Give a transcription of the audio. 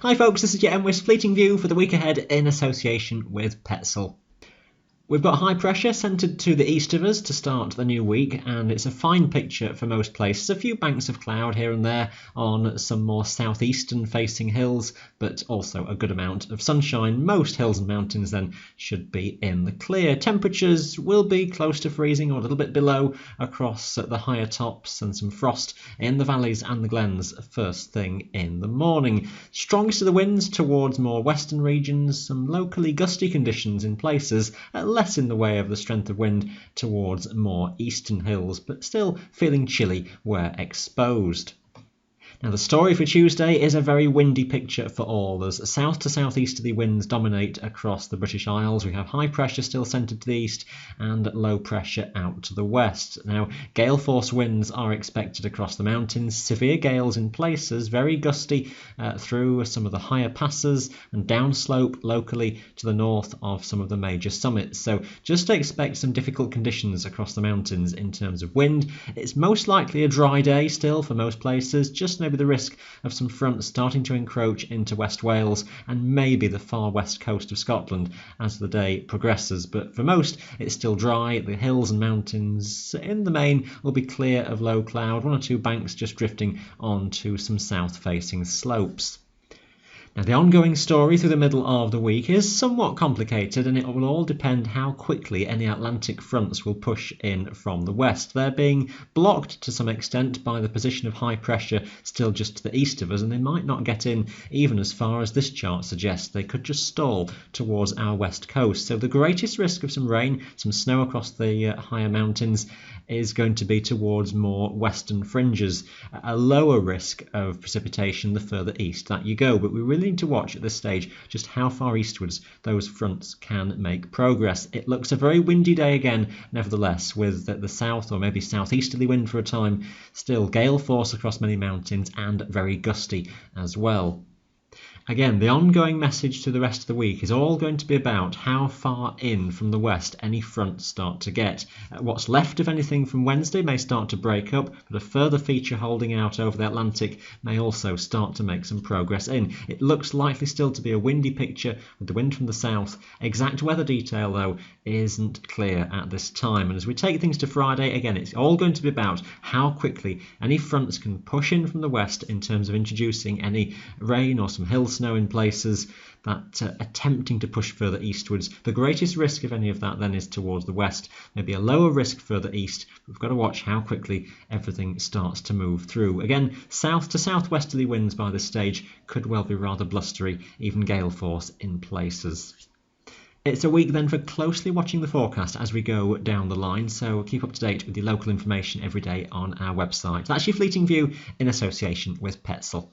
Hi folks, this is your MWIS Fleeting View for the week ahead in association with Petzl. We've got high pressure centred to the east of us to start the new week, and it's a fine picture for most places. A few banks of cloud here and there on some more southeastern facing hills, but also a good amount of sunshine. Most hills and mountains then should be in the clear. Temperatures will be close to freezing or a little bit below across the higher tops, and some frost in the valleys and the glens first thing in the morning. Strongest of the winds towards more western regions, some locally gusty conditions in places, less in the way of the strength of wind towards more eastern hills, but still feeling chilly where exposed. Now the story for Tuesday is a very windy picture for all. As south to southeasterly winds dominate across the British Isles, we have high pressure still centred to the east and low pressure out to the west. Now gale force winds are expected across the mountains, severe gales in places, very gusty through some of the higher passes and downslope locally to the north of some of the major summits. So just expect some difficult conditions across the mountains in terms of wind. It's most likely a dry day still for most places, just maybe the risk of some fronts starting to encroach into West Wales and maybe the far west coast of Scotland as the day progresses. But for most, it's still dry. The hills and mountains in the main will be clear of low cloud, one or two banks just drifting onto some south-facing slopes. Now the ongoing story through the middle of the week is somewhat complicated, and it will all depend how quickly any Atlantic fronts will push in from the west. They're being blocked to some extent by the position of high pressure still just to the east of us, and they might not get in even as far as this chart suggests. They could just stall towards our west coast. So the greatest risk of some rain, some snow across the higher mountains is going to be towards more western fringes. A lower risk of precipitation the further east that you go, but we really need to watch at this stage just how far eastwards those fronts can make progress. It looks a very windy day again, nevertheless, with the south or maybe southeasterly wind for a time, still gale force across many mountains and very gusty as well. Again, the ongoing message to the rest of the week is all going to be about how far in from the west any fronts start to get. What's left of anything from Wednesday may start to break up, but a further feature holding out over the Atlantic may also start to make some progress in. It looks likely still to be a windy picture with the wind from the south. Exact weather detail, though, isn't clear at this time. And as we take things to Friday, again, it's all going to be about how quickly any fronts can push in from the west in terms of introducing any rain or some hill snow in places that attempting to push further eastwards. The greatest risk of any of that then is towards the west, maybe a lower risk further east. We've got to watch how quickly everything starts to move through. Again, south to southwesterly winds by this stage could well be rather blustery, even gale force in places. It's a week then for closely watching the forecast as we go down the line, so keep up to date with your local information every day on our website. That's your Fleeting View in association with Petzl.